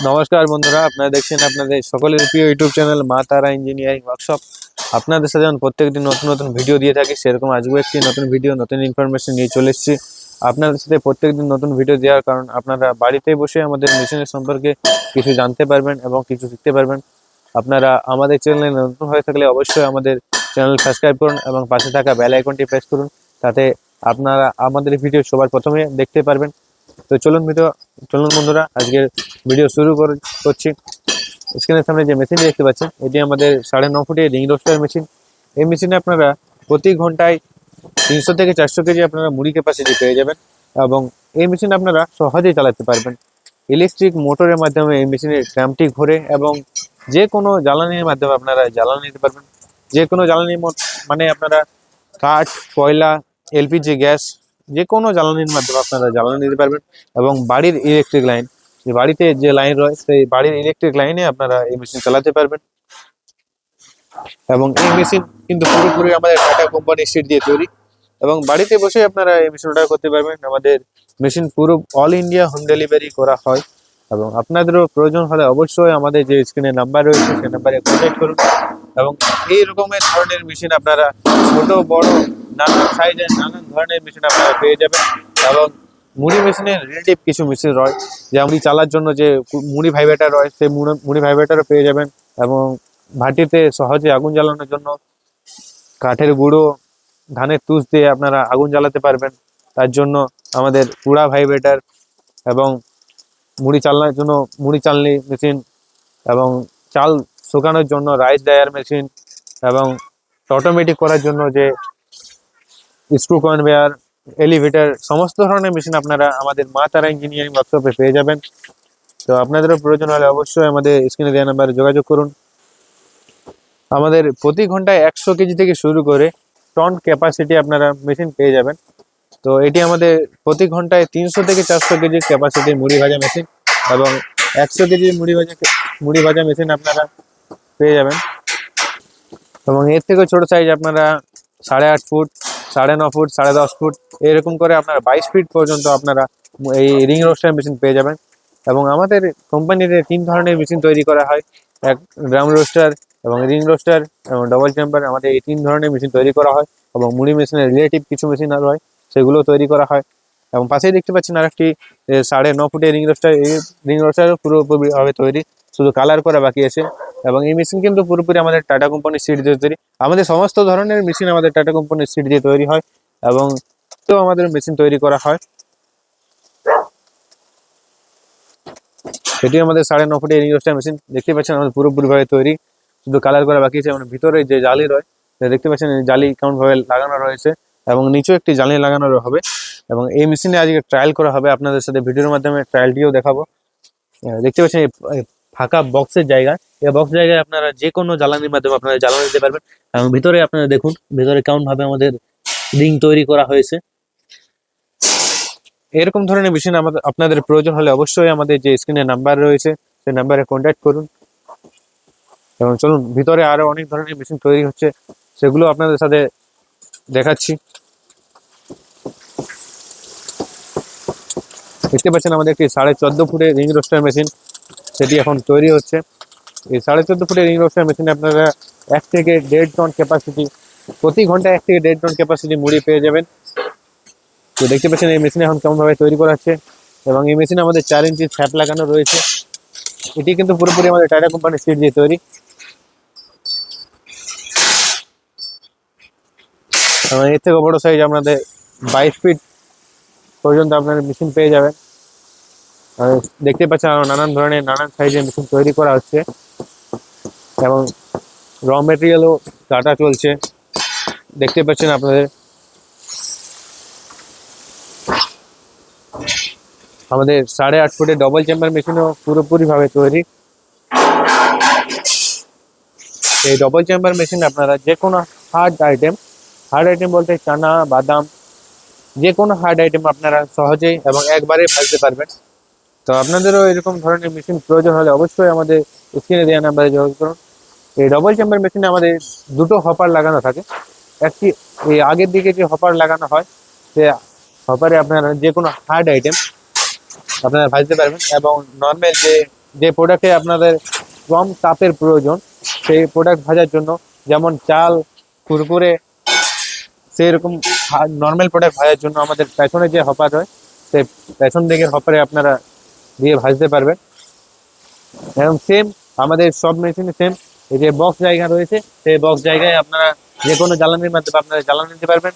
নমস্কার বন্ধুরা, আপনারা দেখছেন আপনাদের সকলের প্রিয় ইউটিউব চ্যানেল মা তারা ইঞ্জিনিয়ারিং ওয়ার্কশপ। আপনাদের সাথে যেমন প্রত্যেকদিন নতুন নতুন ভিডিও দিয়ে থাকি, সেরকম আজকেও একটি নতুন ভিডিও নতুন ইনফরমেশন নিয়ে চলে এসেছি আপনাদের সাথে। প্রত্যেকদিন নতুন ভিডিও দেওয়ার কারণ আপনারা বাড়িতে বসে আমাদের মেশিনের সম্পর্কে কিছু জানতে পারবেন এবং কিছু শিখতে পারবেন। আপনারা আমাদের চ্যানেলে নতুন হয়ে থাকলে অবশ্যই আমাদের চ্যানেল সাবস্ক্রাইব করুন এবং পাশে থাকা বেল আইকনটি প্রেস করুন, তাতে আপনারা আমাদের ভিডিও সবার প্রথমে দেখতে পারবেন। তো চলুন বন্ধুরা, আজকের ভিডিও শুরু করছি। স্ক্রিনের সামনে যে মেশিনটি দেখতে পাচ্ছেন, এটি আমাদের 9.5 ফুটের রিং রোস্টার মেশিন। এই মেশিনে আপনারা প্রতি ঘন্টায় 300 থেকে 400 কেজি আপনারা মুড়ি ক্যাপাসিটি পেয়ে যাবেন এবং এই মেশিন আপনারা সহজেই চালাতে পারবেন। ইলেকট্রিক মোটরের মাধ্যমে এই মেশিনের ক্র্যাম্পটি ঘোরে এবং যে কোনো জ্বালানির মাধ্যমে আপনারা জ্বালানি নিতে পারবেন। যে কোনো জ্বালানি মানে আপনারা কাঠ, কয়লা, এলপিজি গ্যাস, যে কোনো জ্বালানির মাধ্যমে আপনারা জ্বালানি নিতে পারবেন এবং বাড়ির ইলেকট্রিক লাইন, যে বাড়িতে যে লাইন রয় সেই বাড়ির ইলেকট্রিক লাইনে আপনারা এই মেশিন চালাতে পারবেন। এবং এই মেশিন কিন্তু পুরোপুরি আমাদের টাটা কোম্পানির সিট দিয়ে তৈরি এবং বাড়িতে বসে আপনারা এই মেশিন অর্ডার করতে পারবেন। আমাদের মেশিন পুরো অল ইন্ডিয়া হোম ডেলিভারি করা হয় এবং আপনাদেরও প্রয়োজন হলে অবশ্যই আমাদের যে স্ক্রিনে নাম্বার রয়েছে সেই নাম্বারে কন্ট্যাক্ট করুন। এবং এই রকমের ধরনের মেশিন আপনারা ছোট বড় নানান সাইজের নানান ধরনের মেশিন আপনারা পেয়ে যাবেন। এবং মুড়ি মেশিনের রিলেটিভ কিছু মেশিন রয়, যে মুড়ি চালার জন্য যে মুড়ি ভাইব্রেটর রয়, সেই মুড়ি ভাইব্রেটরও পেয়ে যাবেন। এবং ভাটিতে সহজে আগুন জ্বালানোর জন্য কাঠের গুঁড়ো, ধানের তুষ দিয়ে আপনারা আগুন জ্বালাতে পারবেন, তার জন্য আমাদের কুড়া ভাইব্রেটর। এবং মুড়ি চালনার জন্য মুড়ি চালনি মেশিন, এবং চাল শুকানোর জন্য রাইস ড্রায়ার মেশিন, এবং অটোমেটিক করার জন্য যে স্ক্রু কনভেয়ার, এলিভেটর, সমস্ত ধরনের মেশিন আপনারা আমাদের মা তারা ইঞ্জিনিয়ারিং ওয়ার্কশপে পেয়ে যাবেন। তো আপনাদেরও প্রয়োজন হলে অবশ্যই আমাদের স্ক্রিনে দেওয়া নাম্বারে যোগাযোগ করুন। আমাদের প্রতি ঘন্টায় 100 কেজি থেকে শুরু করে টন ক্যাপাসিটি আপনারা মেশিন পেয়ে যাবেন। তো এটি আমাদের প্রতি ঘন্টায় 300 থেকে 400 কেজি ক্যাপাসিটির মুড়ি ভাজা মেশিন এবং 100 কেজি মুড়ি ভাজা মেশিন আপনারা পেয়ে যাবেন। এবং এর থেকেও ছোট সাইজ আপনারা 8.5 ফুট, 9.5 ফুট, 10.5 ফুট, এরকম করে আপনারা 22 ফিট পর্যন্ত আপনারা এই রিং রোস্টার মেশিন পেয়ে যাবেন। এবং আমাদের কোম্পানির 3 ধরনের মেশিন তৈরি করা হয়, এক ড্রাম রোস্টার এবং রিং রোস্টার এবং ডবল চেম্বার। আমাদের এই 3 ধরনের মেশিন তৈরি করা হয় এবং মুড়ি মেশিনের রিলেটিভ কিছু মেশিন আর হয়, সেগুলো তৈরি করা হয়। এবং পাশেই দেখতে পাচ্ছেন আরেকটি 9.5 ফুটের রিং রোস্টার। এই রিং রোস্টার পুরোপুরিভাবে তৈরি, শুধু কালার করা বাকি আছে। এবং এই মেশিন কিন্তু পুরোপুরি আমাদের টাটা কোম্পানির সিট দিয়ে তৈরি। আমাদের সমস্ত ধরনের মেশিন আমাদের টাটা কোম্পানির সিট দিয়ে তৈরি হয় এবং তো আমাদের মেশিন তৈরি করা হয়। এটি আমাদের 9.5 ফুটের রিং রোস্টার মেশিন। দেখতে পাচ্ছেন আমাদের পুরোপুরিভাবে তৈরি, শুধু কালার করা বাকি আছে। মানে ভিতরে যে জালি রয়, দেখতে পাচ্ছেন জালি কেমন ভাবে লাগানো রয়েছে এবং নিচেও একটি জালি লাগানো হবে। এবং এই মেশিনে আজকে ট্রায়াল করা হবে, আপনাদের সাথে ভিডিওর মাধ্যমে ট্রায়ালটিও দেখাবো। দেখতে পাচ্ছেন এই ফাঁকা বক্সের জায়গা, এই বক্স জায়গায় আপনারা যে কোনো জ্বালানির মাধ্যমে আপনারা জ্বালানি দিতে পারবেন। এবং ভিতরে আপনারা দেখুন ভিতরে কেমন ভাবে আমাদের রিং তৈরি করা হয়েছে। এরকম ধরনের মেশিন আপনাদের প্রয়োজন হলে অবশ্যই আমাদের যে স্ক্রিনে নাম্বার রয়েছে সেই নাম্বারে কন্ট্যাক্ট করুন। এবং চলুন, ভিতরে আরো অনেক ধরনের মেশিন তৈরি হচ্ছে, সেগুলো আপনাদের সাথে দেখাচ্ছি। দেখতে পাচ্ছেন আমাদের একটি 14.5 ফুটের রিং রোস্টার মেশিন, সেটি এখন তৈরি হচ্ছে। এই 14.5 ফুটের রিং রোস্টার মেশিনে আপনারা 1 থেকে 1.5 টন ক্যাপাসিটি, প্রতি ঘন্টায় 1 থেকে 1.5 টন ক্যাপাসিটি মুড়ি পেয়ে যাবেন। তো দেখতে পাচ্ছেন এই মেশিন এখন কেমন ভাবে তৈরি করা হচ্ছে। এবং এই মেশিনে আমাদের 4 ইঞ্চি স্যাপ লাগানো রয়েছে। এটি কিন্তু পুরোপুরি আমাদের টাটা কোম্পানির সিট দিয়ে তৈরি। এবং এর থেকে বড় সাইজ আপনাদের 22 ফিট পর্যন্ত আপনারা মেশিন পেয়ে যাবেন। দেখতে পাচ্ছেন আরো নানান ধরনের নানান সাইজের মেশিন তৈরি করা হচ্ছে এবং র মেটেরিয়ালও কাটা চলছে। দেখতে পাচ্ছেন আপনাদের আমাদের 8.5 ফুটের ডবল চেম্বার মেশিনও পুরোপুরি ভাবে তৈরি। এই ডবল চেম্বার মেশিন আপনারা যে কোনো হার্ড আইটেম বলতে চানা, বাদাম, যে কোনো হার্ড আইটেম আপনারা সহজেই এবং একবারে ভাজতে পারবেন। তো আপনাদেরও এরকম ধরনের মেশিন প্রয়োজন হলে অবশ্যই আমাদের স্ক্রিনে দেওয়া নাম্বারে যোগাযোগ করুন। এই ডবল চেম্বার মেশিনে আমাদের 2টো হপার লাগানো থাকে। একটি এই আগের দিকে যে হপার লাগানো হয়, সে হপারে আপনারা যে কোনো হার্ড আইটেম আপনারা ভাজতে পারবেন। এবং নর্মাল যে যে প্রোডাক্টে আপনাদের কম তাপের প্রয়োজন সেই প্রোডাক্ট ভাজার জন্য, যেমন চাল, কুরকুরে, সেই রকম নর্মাল প্রোডাক্ট ভাজার জন্য আমাদের পেছনে যে হপার হয় সেই পেছন দিকের হপারে আপনারা দিয়ে ভাজতে পারবেন। এবং সেম আমাদের সব মেশিনে সেম এই যে বক্স জায়গা রয়েছে, সেই বক্স জায়গায় আপনারা যে কোনো জ্বালানির মাধ্যমে আপনারা জ্বালানি নিতে পারবেন।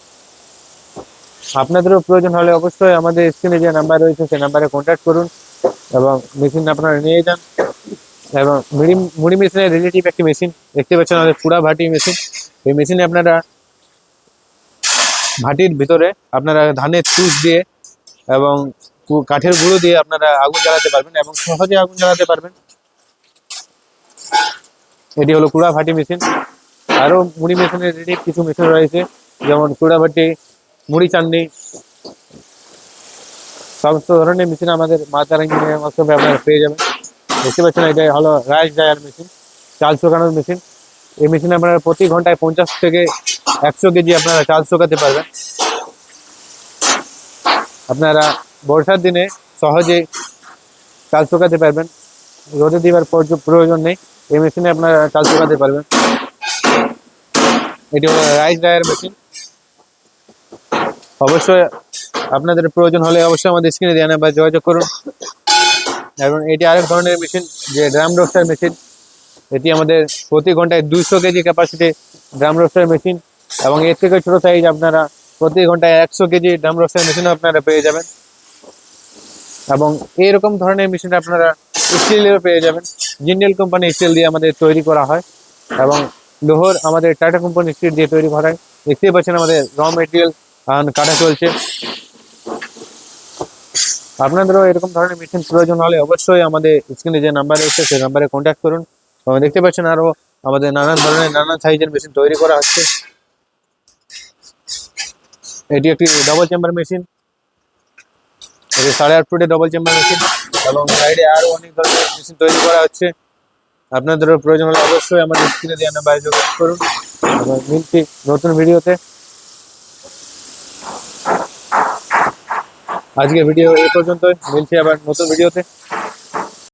আপনাদেরও প্রয়োজন হলে অবশ্যই আমাদের স্ক্রিনে যে নাম্বার রয়েছে সেই নাম্বারে কন্ট্যাক্ট করুন এবং মেশিন আপনারা নিয়ে যান। এবং মুড়ি মেশিনের রিলেটিভ একটি মেশিন দেখতে পাচ্ছেন, আমাদের পুরা ভাটি মেশিন। এই মেশিনে আপনারা ভাটির ভিতরে আপনারা ধানের তুষ দিয়ে এবং কাঠের গুঁড়ো দিয়ে আপনারা আগুন জ্বালাতে পারবেন এবং সহজে আগুন জ্বালাতে পারবেন। এটি হলো কুড়া ভাটি মেশিন। আরো মুড়ি মেশিনের রিলেটিভ কিছু মেশিন রয়েছে, যেমন কুড়া ভাটি, মুড়ি চান্নি, সমস্ত ধরনের মেশিন আমাদের মা তারা ইঞ্জিনিয়ারিং ওয়ার্কশপে আপনারা পেয়ে যাবেন। দেখতে পাচ্ছেন এটা হলো রাইস ড্রায়ার মেশিন, চাল শুকানোর মেশিন। এই মেশিনে আপনারা প্রতি ঘন্টায় 50 থেকে 100 কেজি আপনারা চাল শুকাতে পারবেন। আপনারা বর্ষার দিনে সহজে চাল শুকাতে পারবেন, রোদে দিবার প্রয়োজন নেই। এই মেশিনে আপনারা চাল শুকাতে পারবেন। এটি হলো রাইস ড্রায়ার মেশিন। অবশ্যই আপনাদের প্রয়োজন হলে অবশ্যই আমাদের স্ক্রিনে দেওয়া নাম্বারে যোগাযোগ করুন। এবং এটি আরেক ধরনের মেশিন, যে ড্রাম রোস্টার মেশিন। এটি আমাদের প্রতি ঘন্টায় 200 K G capacity drum roaster machine, এবং এর থেকে ছোট সাইজ আপনারা প্রতি ঘন্টায় 100 কেজি ড্রাম রোস্টার মেশিনও আপনারা পেয়ে যাবেন। এবং এইরকম ধরনের মেশিন আপনারা স্টিলেরও পেয়ে যাবেন। জিন্ডেল কোম্পানি স্টিল দিয়ে আমাদের তৈরি করা হয় এবং লোহর আমাদের টাটা কোম্পানি স্টিল দিয়ে তৈরি করা হয়। দেখতেই পাচ্ছেন আমাদের র মেটেরিয়াল কাটা চলছে। আপনাদেরও এরকম ধরনের মেশিন প্রয়োজন হলে অবশ্যই আমাদের স্ক্রিনে যে নাম্বার রয়েছে সেই নাম্বারে কন্ট্যাক্ট করুন। এবং দেখতে পাচ্ছেন আরো আমাদের নানান ধরনের নানান সাইজের মেশিন তৈরি করা হচ্ছে। এটি একটি ডবল চেম্বার মেশিন, এটি 8.5 ফুটের ডবল চেম্বার মেশিন, এবং সাইডে আরো অনেক ধরনের মেশিন তৈরি করা হচ্ছে। আপনাদেরও প্রয়োজন হলে অবশ্যই আমাদের স্ক্রিনে দেওয়া নাম্বারে যোগাযোগ করুন। এবং মিলছি নতুন ভিডিওতে। আজকে ভিডিও এই পর্যন্তই, মিলছি আবার নতুন ভিডিওতে।